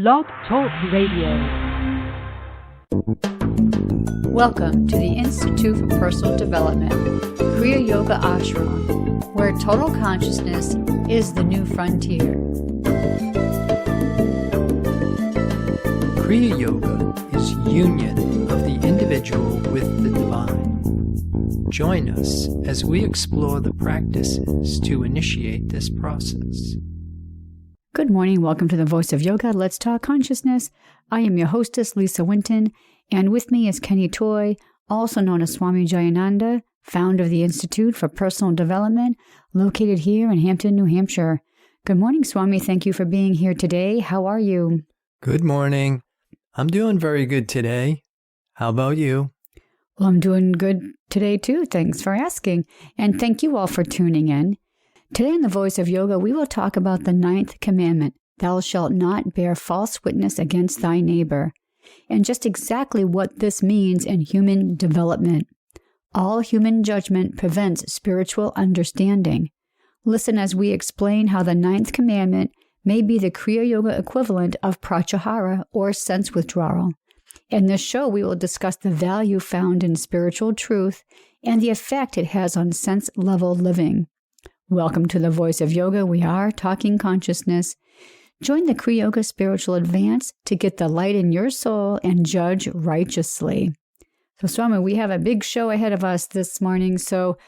Blog Talk Radio. Welcome to the Institute for Personal Development, Kriya Yoga Ashram, where total consciousness is the new frontier. Kriya Yoga is union of the individual with the divine. Join us as we explore the practices to initiate this process. Good morning. Welcome to the Voice of Yoga. Let's talk consciousness. I am your hostess, Lisa Winton, and with me is Kenny Toy, also known as Swami Jayananda, founder of the Institute for Personal Development, located here in Hampton, New Hampshire. Good morning, Swami. Thank you for being here today. How are you? Good morning. I'm doing very good today. How about you? Well, I'm doing good today, too. Thanks for asking. And thank you all for tuning in. Today in the Voice of Yoga, we will talk about the Ninth Commandment, thou shalt not bear false witness against thy neighbor, and just exactly what this means in human development. All human judgment prevents spiritual understanding. Listen as we explain how the Ninth Commandment may be the Kriya Yoga equivalent of Pratyahara or sense withdrawal. In this show, we will discuss the value found in spiritual truth and the effect it has on sense-level living. Welcome to the Voice of Yoga. We are talking consciousness. Join the Kriya Yoga Spiritual Advance to get the light in your soul and judge righteously. So, Swami, we have a big show ahead of us this morning. So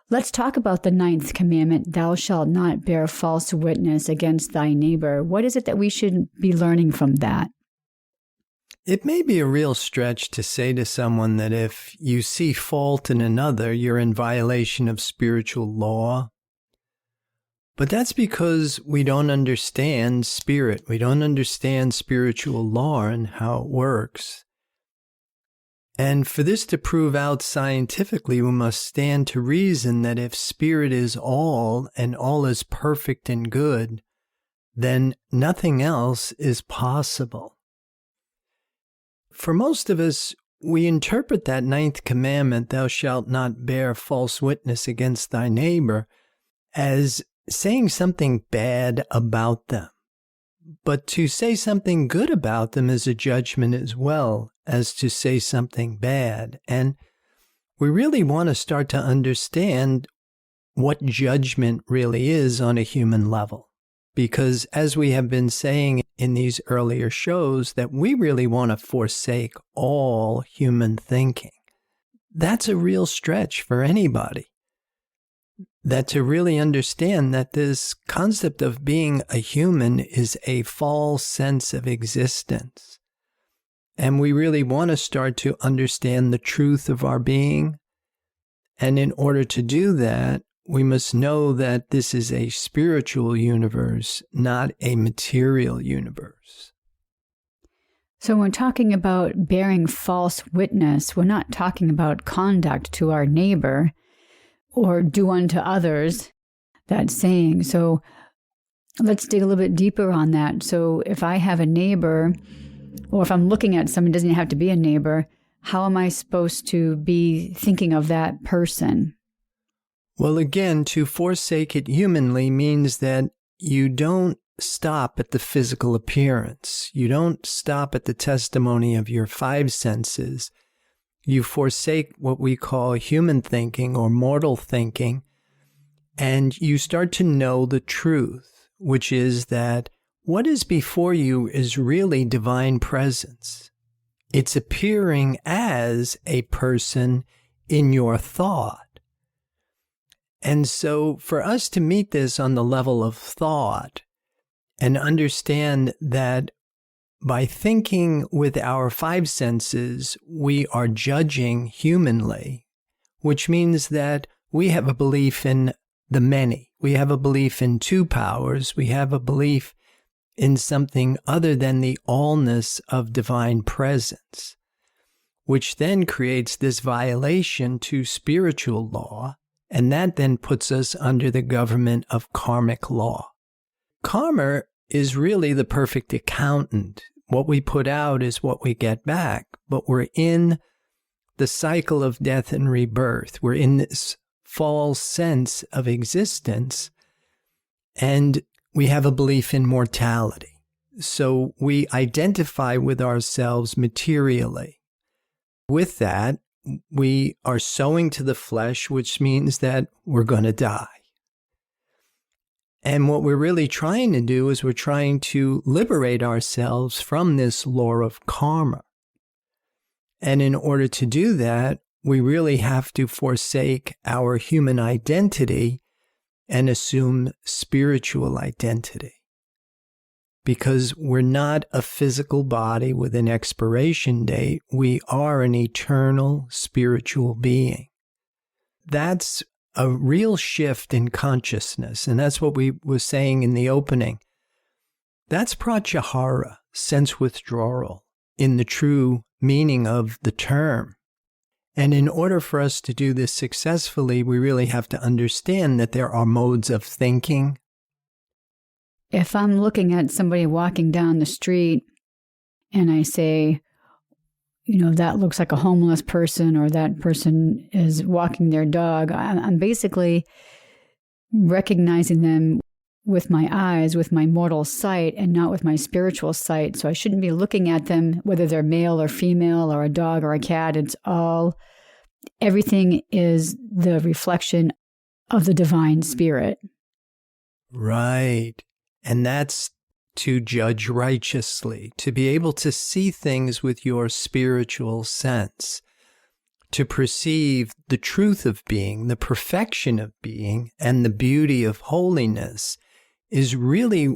let's talk about the Ninth Commandment, thou shalt not bear false witness against thy neighbor. What is it that we should be learning from that? It may be a real stretch to say to someone that if you see fault in another, you're in violation of spiritual law. But that's because we don't understand spirit. We don't understand spiritual law and how it works. And for this to prove out scientifically, we must stand to reason that if spirit is all and all is perfect and good, then nothing else is possible. For most of us, we interpret that Ninth Commandment, thou shalt not bear false witness against thy neighbor, as saying something bad about them. But to say something good about them is a judgment as well as to say something bad. And we really want to start to understand what judgment really is on a human level. Because as we have been saying in these earlier shows, that we really want to forsake all human thinking. That's a real stretch for anybody. That to really understand that this concept of being a human is a false sense of existence. And we really want to start to understand the truth of our being. And in order to do that, we must know that this is a spiritual universe, not a material universe. So when we're talking about bearing false witness, we're not talking about conduct to our neighbor or do unto others, that saying. So let's dig a little bit deeper on that. So if I have a neighbor, or if I'm looking at someone, it doesn't have to be a neighbor, how am I supposed to be thinking of that person? Well, again, to forsake it humanly means that you don't stop at the physical appearance. You don't stop at the testimony of your five senses. You forsake what we call human thinking or mortal thinking, and you start to know the truth, which is that what is before you is really divine presence. It's appearing as a person in your thought. And so for us to meet this on the level of thought and understand that by thinking with our five senses, we are judging humanly, which means that we have a belief in the many. We have a belief in two powers. We have a belief in something other than the allness of divine presence, which then creates this violation to spiritual law, and that then puts us under the government of karmic law. Karma is really the perfect accountant. What we put out is what we get back, but we're in the cycle of death and rebirth. We're in this false sense of existence, and we have a belief in mortality. So we identify with ourselves materially. With that, we are sowing to the flesh, which means that we're going to die. And what we're really trying to do is we're trying to liberate ourselves from this law of karma. And in order to do that, we really have to forsake our human identity and assume spiritual identity. Because we're not a physical body with an expiration date, we are an eternal spiritual being. That's a real shift in consciousness, and that's what we were saying in the opening. That's Pratyahara, sense withdrawal, in the true meaning of the term. And in order for us to do this successfully, we really have to understand that there are modes of thinking. If I'm looking at somebody walking down the street and I say, that looks like a homeless person, or that person is walking their dog, I'm basically recognizing them with my eyes, with my mortal sight, and not with my spiritual sight. So I shouldn't be looking at them, whether they're male or female or a dog or a cat. Everything is the reflection of the divine spirit. Right. And that's to judge righteously, to be able to see things with your spiritual sense, to perceive the truth of being, the perfection of being, and the beauty of holiness is really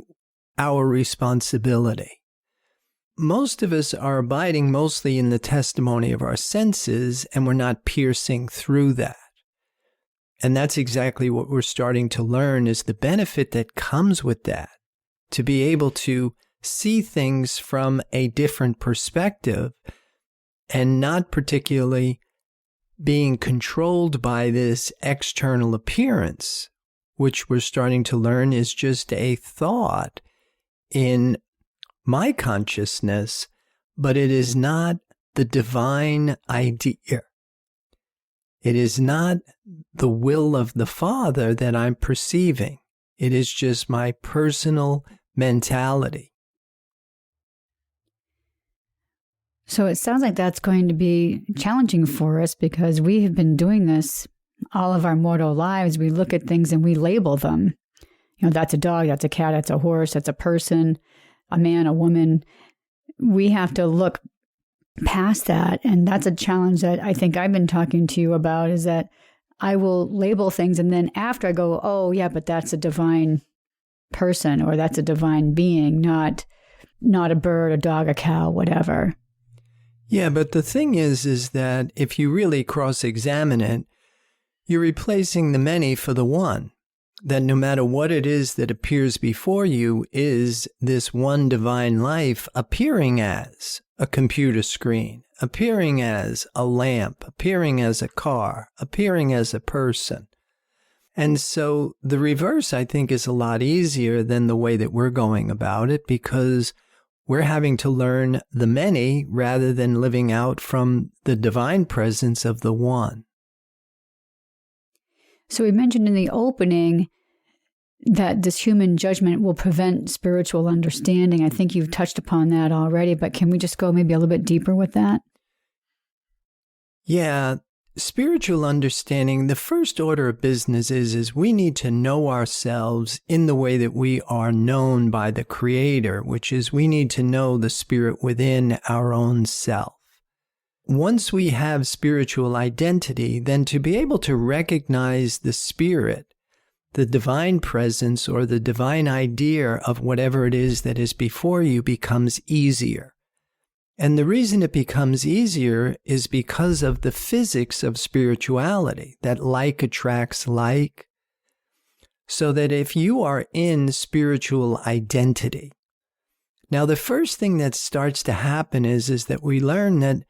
our responsibility. Most of us are abiding mostly in the testimony of our senses, and we're not piercing through that. And that's exactly what we're starting to learn, is the benefit that comes with that. To be able to see things from a different perspective and not particularly being controlled by this external appearance, which we're starting to learn is just a thought in my consciousness, but it is not the divine idea. It is not the will of the Father that I'm perceiving. It is just my personal mentality. So it sounds like that's going to be challenging for us, because we have been doing this all of our mortal lives. We look at things and we label them. That's a dog, that's a cat, that's a horse, that's a person, a man, a woman. We have to look past that. And that's a challenge that I think I've been talking to you about, is that I will label things, and then after I go, oh yeah, but that's a divine person, or that's a divine being, not a bird, a dog, a cow, whatever. Yeah, but the thing is that if you really cross-examine it, you're replacing the many for the one. That no matter what it is that appears before you is this one divine life appearing as a computer screen, appearing as a lamp, appearing as a car, appearing as a person. And so the reverse, I think, is a lot easier than the way that we're going about it, because we're having to learn the many rather than living out from the divine presence of the one. So we mentioned in the opening that this human judgment will prevent spiritual understanding. I think you've touched upon that already, but can we just go maybe a little bit deeper with that? Yeah, spiritual understanding, the first order of business is we need to know ourselves in the way that we are known by the Creator, which is we need to know the spirit within our own self. Once we have spiritual identity, then to be able to recognize the spirit, the divine presence, or the divine idea of whatever it is that is before you becomes easier. And the reason it becomes easier is because of the physics of spirituality, that like attracts like. So that if you are in spiritual identity, now the first thing that starts to happen is that we learn that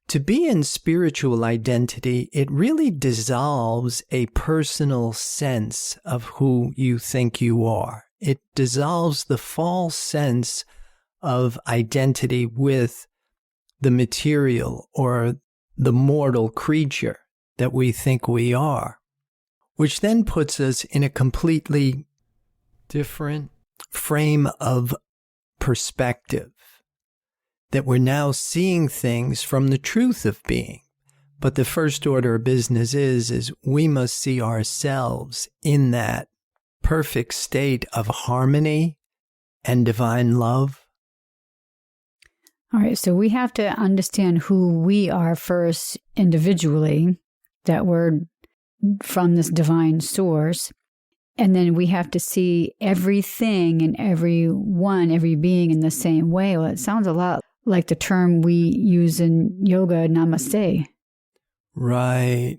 to be in spiritual identity, it really dissolves a personal sense of who you think you are. It dissolves the false sense of identity with the material or the mortal creature that we think we are, which then puts us in a completely different frame of perspective, that we're now seeing things from the truth of being. But the first order of business is we must see ourselves in that perfect state of harmony and divine love. All right, so we have to understand who we are first individually, that we're from this divine source. And then we have to see everything and everyone, every being in the same way. Well, it sounds a lot like the term we use in yoga, namaste. Right.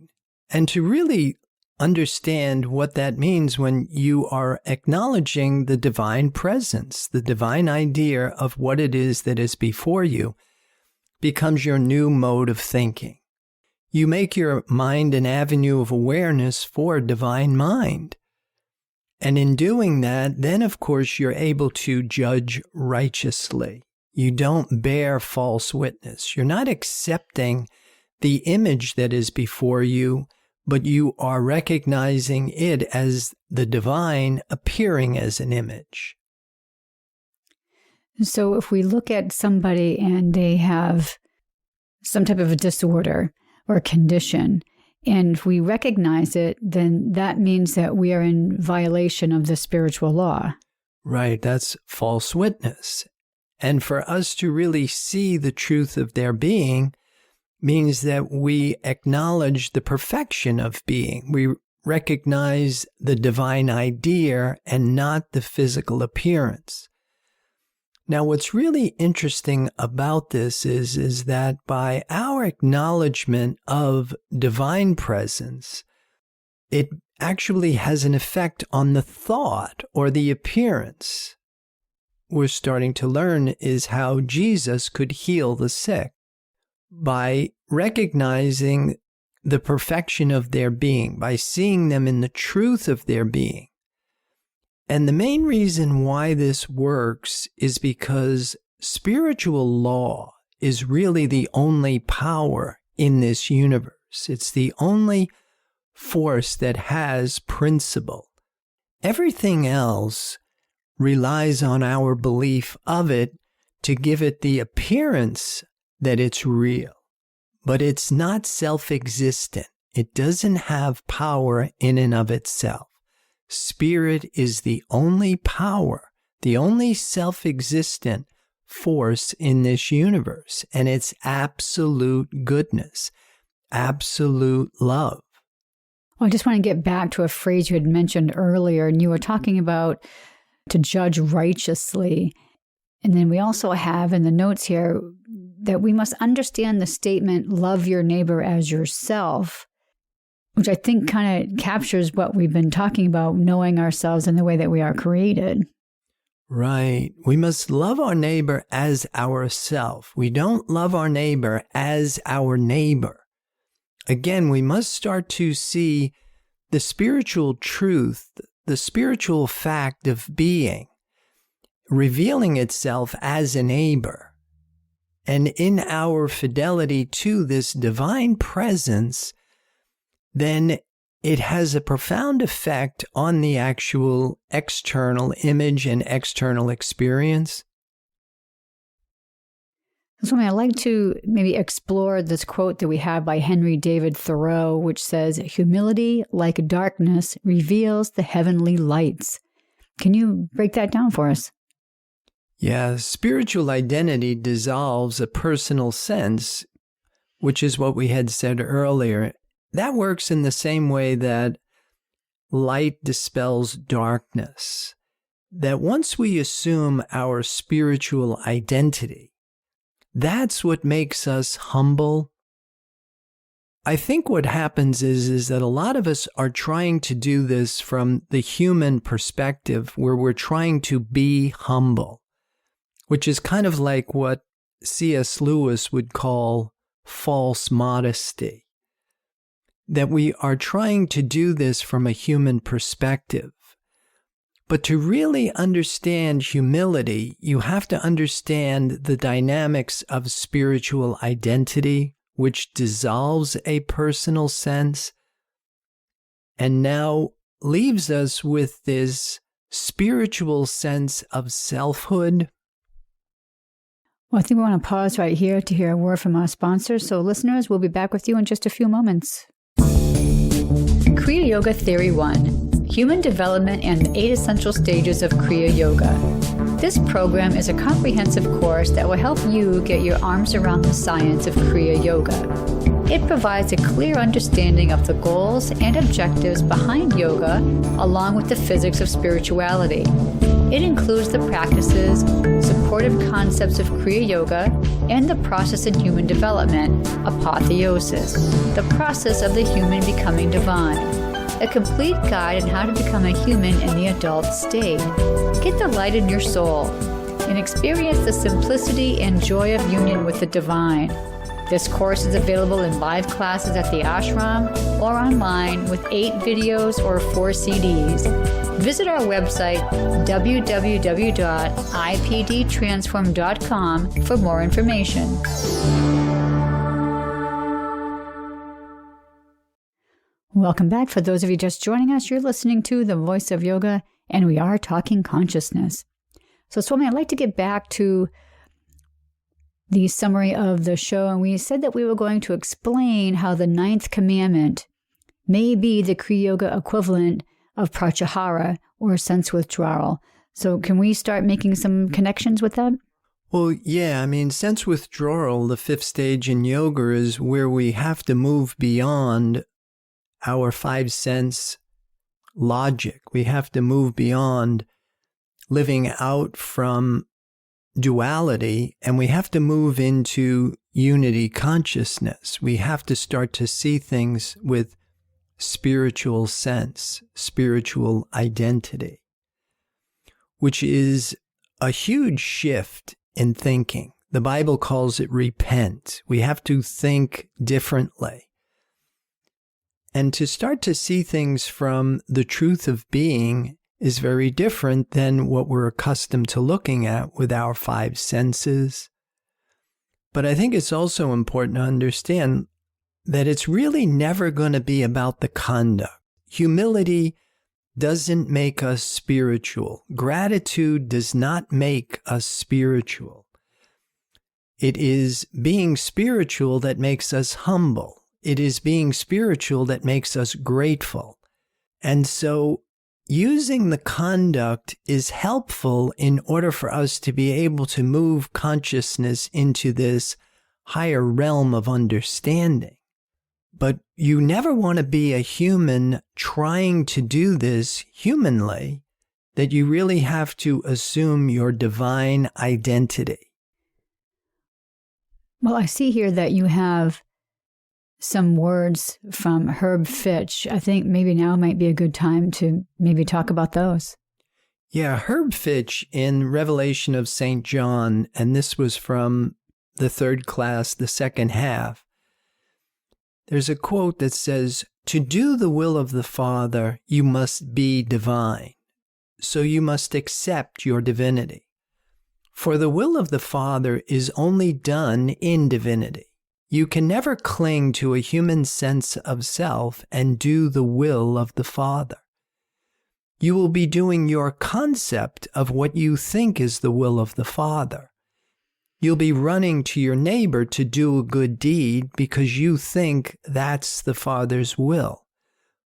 And to really understand what that means when you are acknowledging the divine presence, the divine idea of what it is that is before you, becomes your new mode of thinking. You make your mind an avenue of awareness for divine mind. And in doing that, then of course you're able to judge righteously. You don't bear false witness. You're not accepting the image that is before you, but you are recognizing it as the divine appearing as an image. So if we look at somebody and they have some type of a disorder or a condition, and if we recognize it, then that means that we are in violation of the spiritual law. Right, that's false witness. And for us to really see the truth of their being means that we acknowledge the perfection of being. We recognize the divine idea and not the physical appearance. Now, what's really interesting about this is that by our acknowledgement of divine presence, it actually has an effect on the thought or the appearance. We're starting to learn is how Jesus could heal the sick by recognizing the perfection of their being, by seeing them in the truth of their being. And the main reason why this works is because spiritual law is really the only power in this universe. It's the only force that has principle. Everything else relies on our belief of it to give it the appearance that it's real. But it's not self-existent. It doesn't have power in and of itself. Spirit is the only power, the only self-existent force in this universe, and it's absolute goodness, absolute love. Well, I just want to get back to a phrase you had mentioned earlier, and you were talking about to judge righteously. And then we also have in the notes here that we must understand the statement, love your neighbor as yourself, which I think kind of captures what we've been talking about, knowing ourselves in the way that we are created. Right. We must love our neighbor as ourself. We don't love our neighbor as our neighbor. Again, we must start to see the spiritual truth, the spiritual fact of being, revealing itself as a neighbor. And in our fidelity to this divine presence, then it has a profound effect on the actual external image and external experience. Swami, I'd like to maybe explore this quote that we have by Henry David Thoreau, which says, "Humility, like darkness, reveals the heavenly lights." Can you break that down for us? Yeah, spiritual identity dissolves a personal sense, which is what we had said earlier. That works in the same way that light dispels darkness. That once we assume our spiritual identity, that's what makes us humble. I think what happens is that a lot of us are trying to do this from the human perspective, where we're trying to be humble, which is kind of like what C.S. Lewis would call false modesty. That we are trying to do this from a human perspective. But to really understand humility, you have to understand the dynamics of spiritual identity, which dissolves a personal sense, and now leaves us with this spiritual sense of selfhood, Well, I think we want to pause right here to hear a word from our sponsors. So listeners, we'll be back with you in just a few moments. Kriya Yoga Theory 1, Human Development and the 8 Essential Stages of Kriya Yoga. This program is a comprehensive course that will help you get your arms around the science of Kriya Yoga. It provides a clear understanding of the goals and objectives behind yoga, along with the physics of spirituality. It includes the practices, supportive concepts of Kriya Yoga, and the process in human development, apotheosis, the process of the human becoming divine. A complete guide on how to become a human in the adult state. Get the light in your soul and experience the simplicity and joy of union with the divine. This course is available in live classes at the ashram or online with 8 videos or 4 CDs. Visit our website, www.ipdtransform.com, for more information. Welcome back. For those of you just joining us, you're listening to The Voice of Yoga, and we are talking consciousness. So, Swami, I'd like to get back to the summary of the show, and we said that we were going to explain how the Ninth Commandment may be the Kriya Yoga equivalent of Pratyahara, or sense withdrawal. So can we start making some connections with that? Well, yeah, sense withdrawal, the 5th stage in yoga, is where we have to move beyond our 5 sense logic. We have to move beyond living out from duality, and we have to move into unity consciousness. We have to start to see things with spiritual sense, spiritual identity, which is a huge shift in thinking. The Bible calls it repent. We have to think differently. And to start to see things from the truth of being is very different than what we're accustomed to looking at with our 5 senses. But I think it's also important to understand that it's really never going to be about the conduct. Humility doesn't make us spiritual. Gratitude does not make us spiritual. It is being spiritual that makes us humble. It is being spiritual that makes us grateful. And so using the conduct is helpful in order for us to be able to move consciousness into this higher realm of understanding. But you never want to be a human trying to do this humanly, that you really have to assume your divine identity. Well, I see here that you have some words from Herb Fitch. I think maybe now might be a good time to maybe talk about those. Yeah, Herb Fitch in Revelation of St. John, and this was from the 3rd class, the 2nd half. There's a quote that says, "To do the will of the Father, you must be divine. So you must accept your divinity. For the will of the Father is only done in divinity. You can never cling to a human sense of self and do the will of the Father. You will be doing your concept of what you think is the will of the Father. You'll be running to your neighbor to do a good deed because you think that's the Father's will.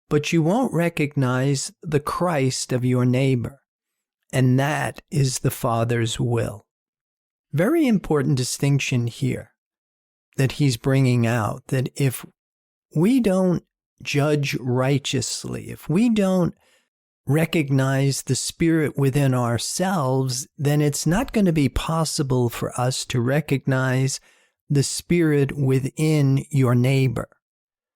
But you won't recognize the Christ of your neighbor, and that is the Father's will." Very important distinction here that he's bringing out, that if we don't judge righteously, if we don't recognize the spirit within ourselves, then it's not going to be possible for us to recognize the spirit within your neighbor.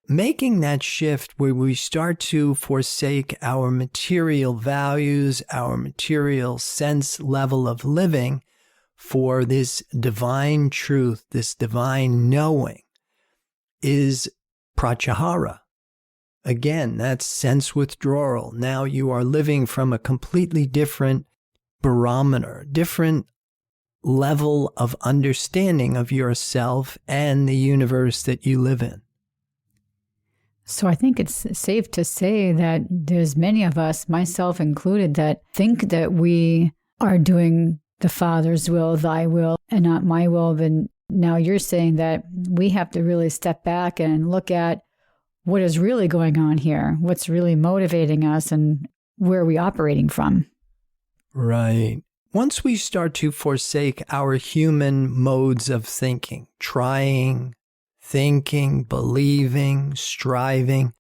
Making that shift where we start to forsake our material values, our material sense level of living for this divine truth, this divine knowing, is Pratyahara. Again, that's sense withdrawal. Now you are living from a completely different barometer, different level of understanding of yourself and the universe that you live in. So I think it's safe to say that there's many of us, myself included, that think that we are doing the Father's will, thy will, and not my will, then now you're saying that we have to really step back and look at what is really going on here, what's really motivating us, and where are we operating from. Right. Once we start to forsake our human modes of thinking, trying, thinking, believing, striving,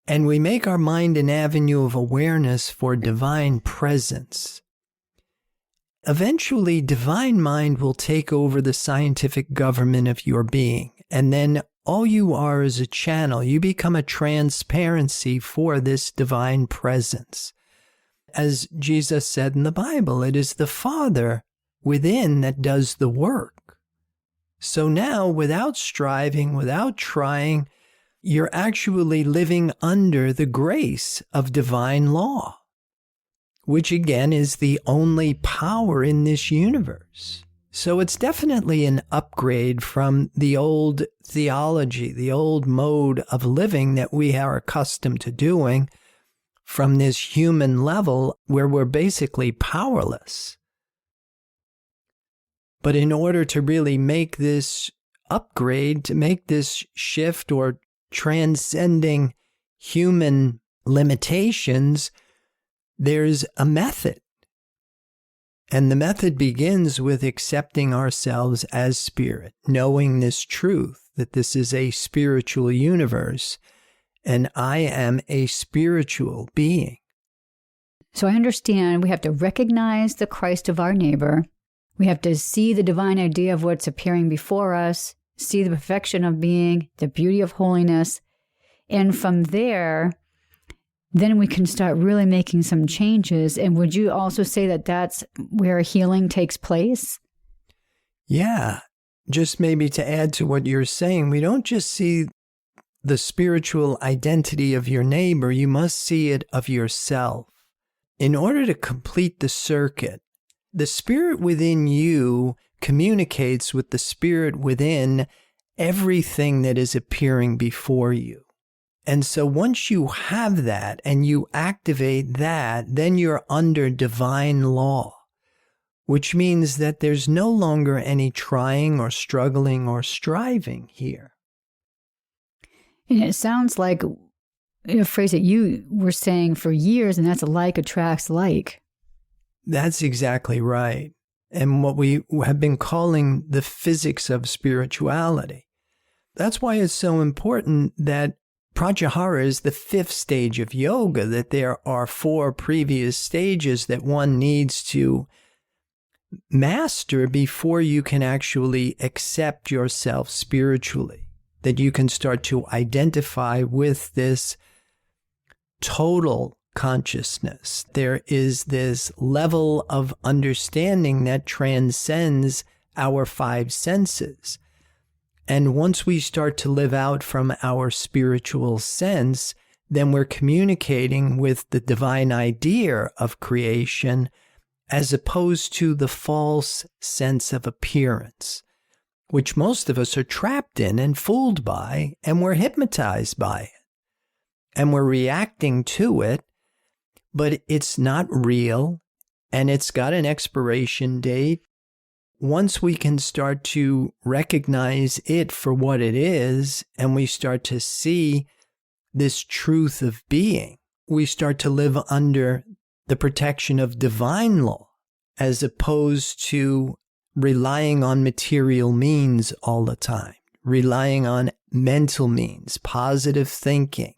and we make our mind an avenue of awareness for divine presence, eventually divine mind will take over the scientific government of your being, and then all you are is a channel. You become a transparency for this divine presence. As Jesus said in the Bible, it is the Father within that does the work. So now, without striving, without trying, you're actually living under the grace of divine law, which again is the only power in this universe. So it's definitely an upgrade from the old theology, the old mode of living that we are accustomed to doing, from this human level where we're basically powerless. But in order to really make this upgrade, to make this shift or transcending human limitations, there's a method. And the method begins with accepting ourselves as spirit, knowing this truth, that this is a spiritual universe, and I am a spiritual being. So I understand we have to recognize the Christ of our neighbor. We have to see the divine idea of what's appearing before us, see the perfection of being, the beauty of holiness. And from there, then we can start really making some changes. And would you also say that that's where healing takes place? Yeah. Just maybe to add to what you're saying, we don't just see the spiritual identity of your neighbor, you must see it of yourself. In order to complete the circuit, the spirit within you communicates with the spirit within everything that is appearing before you. And so once you have that and you activate that, then you're under divine law, which means that there's no longer any trying or struggling or striving here. And it sounds like a phrase that you were saying for years, and that's like attracts like. That's exactly right. And what we have been calling the physics of spirituality. That's why it's so important that Pratyahara is the 5th stage of yoga, that there are 4 previous stages that one needs to master before you can actually accept yourself spiritually. That you can start to identify with this total consciousness. There is this level of understanding that transcends our 5 senses. And once we start to live out from our spiritual sense, then we're communicating with the divine idea of creation as opposed to the false sense of appearance, which most of us are trapped in and fooled by, and we're hypnotized by it. And we're reacting to it, but it's not real, and it's got an expiration date. Once we can start to recognize it for what it is, and we start to see this truth of being, we start to live under the protection of divine law, as opposed to relying on material means all the time, relying on mental means, positive thinking,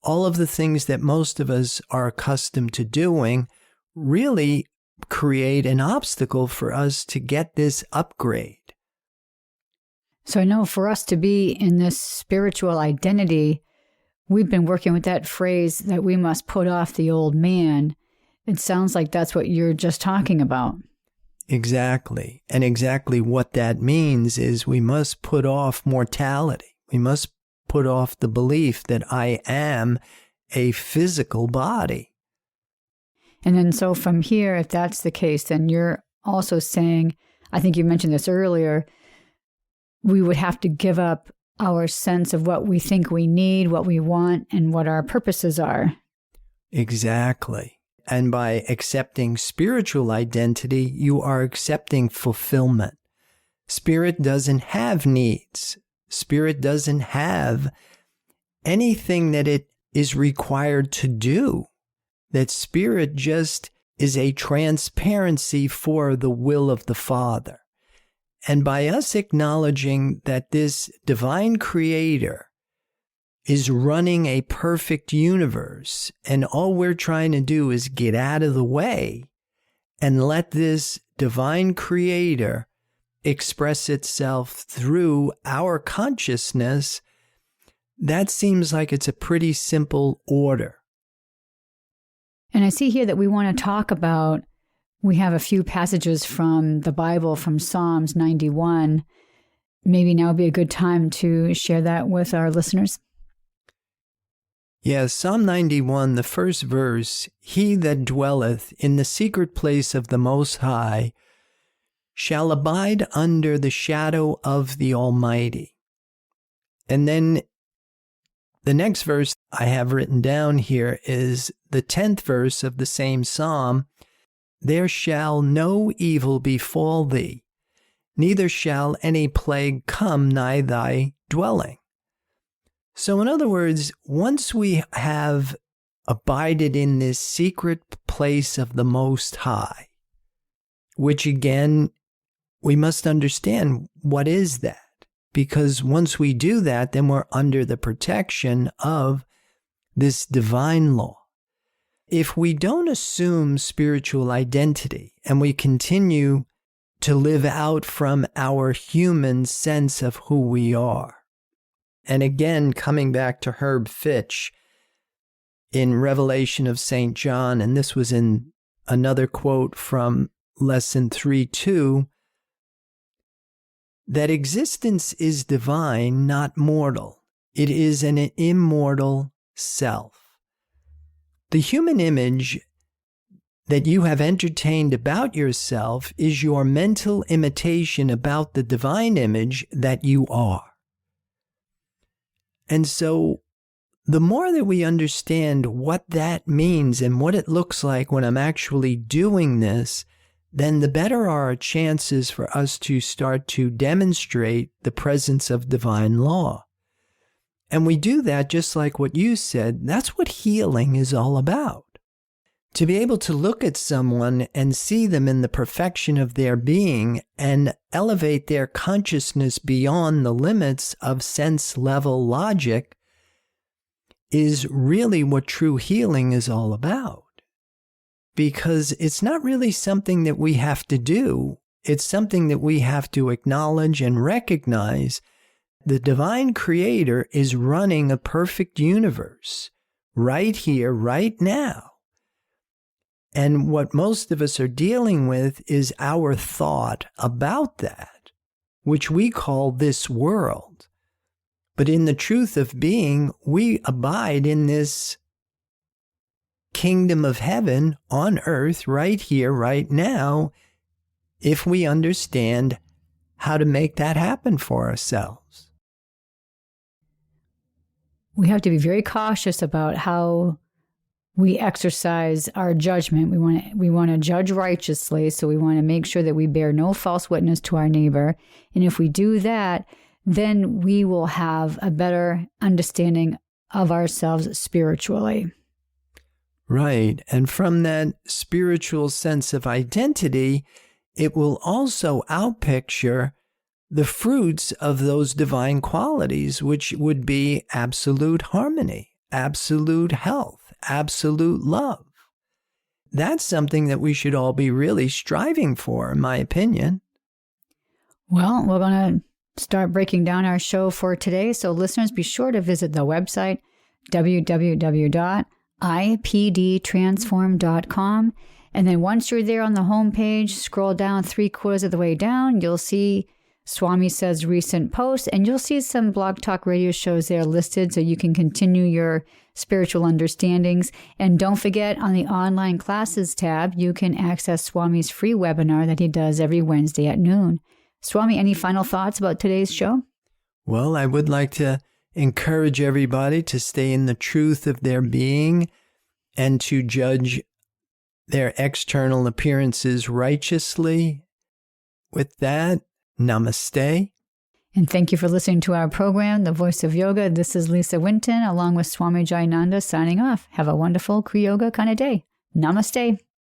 all of the things that most of us are accustomed to doing really create an obstacle for us to get this upgrade. So I know for us to be in this spiritual identity, we've been working with that phrase that we must put off the old man. It sounds like that's what you're just talking about. Exactly. And exactly what that means is we must put off mortality. We must put off the belief that I am a physical body. And then so from here, if that's the case, then you're also saying, I think you mentioned this earlier, we would have to give up our sense of what we think we need, what we want, and what our purposes are. Exactly. And by accepting spiritual identity, you are accepting fulfillment. Spirit doesn't have needs. Spirit doesn't have anything that it is required to do. That spirit just is a transparency for the will of the Father. And by us acknowledging that this divine creator is running a perfect universe, and all we're trying to do is get out of the way and let this divine creator express itself through our consciousness, that seems like it's a pretty simple order. And I see here that we want to talk about, we have a few passages from the Bible, from Psalms 91. Maybe now would be a good time to share that with our listeners. Yes, Psalm 91, the first verse, "He that dwelleth in the secret place of the Most High shall abide under the shadow of the Almighty." And then the next verse I have written down here is the 10th verse of the same psalm, "There shall no evil befall thee, neither shall any plague come nigh thy dwelling." So in other words, once we have abided in this secret place of the Most High, which again, we must understand, what is that? Because once we do that, then we're under the protection of this divine law. If we don't assume spiritual identity and we continue to live out from our human sense of who we are, and again, coming back to Herb Fitch in Revelation of St. John, and this was in another quote from Lesson 3:2, that existence is divine, not mortal. It is an immortal self. The human image that you have entertained about yourself is your mental imitation about the divine image that you are. And so the more that we understand what that means and what it looks like when I'm actually doing this, then the better are our chances for us to start to demonstrate the presence of divine law. And we do that just like what you said. That's what healing is all about. To be able to look at someone and see them in the perfection of their being and elevate their consciousness beyond the limits of sense-level logic is really what true healing is all about. Because it's not really something that we have to do. It's something that we have to acknowledge and recognize. The divine creator is running a perfect universe right here, right now. And what most of us are dealing with is our thought about that, which we call this world. But in the truth of being, we abide in this kingdom of heaven on earth right here, right now, if we understand how to make that happen for ourselves. We have to be very cautious about how we exercise our judgment. We want to judge righteously, so we want to make sure that we bear no false witness to our neighbor. And if we do that, then we will have a better understanding of ourselves spiritually. Right. And from that spiritual sense of identity, it will also outpicture the fruits of those divine qualities, which would be absolute harmony, absolute health, absolute love. That's something that we should all be really striving for, in my opinion. Well, we're going to start breaking down our show for today. So listeners, be sure to visit the website, www.ipdtransform.com. And then once you're there on the homepage, scroll down 3/4 of the way down, you'll see Swami Says recent posts, and you'll see some Blog Talk Radio shows there listed so you can continue your spiritual understandings. And don't forget, on the online classes tab, you can access Swami's free webinar that he does every Wednesday at noon. Swami, any final thoughts about today's show? Well, I would like to encourage everybody to stay in the truth of their being and to judge their external appearances righteously. With that, namaste. And thank you for listening to our program, The Voice of Yoga. This is Lisa Winton, along with Swami Jayananda, signing off. Have a wonderful Kriya Yoga kind of day. Namaste.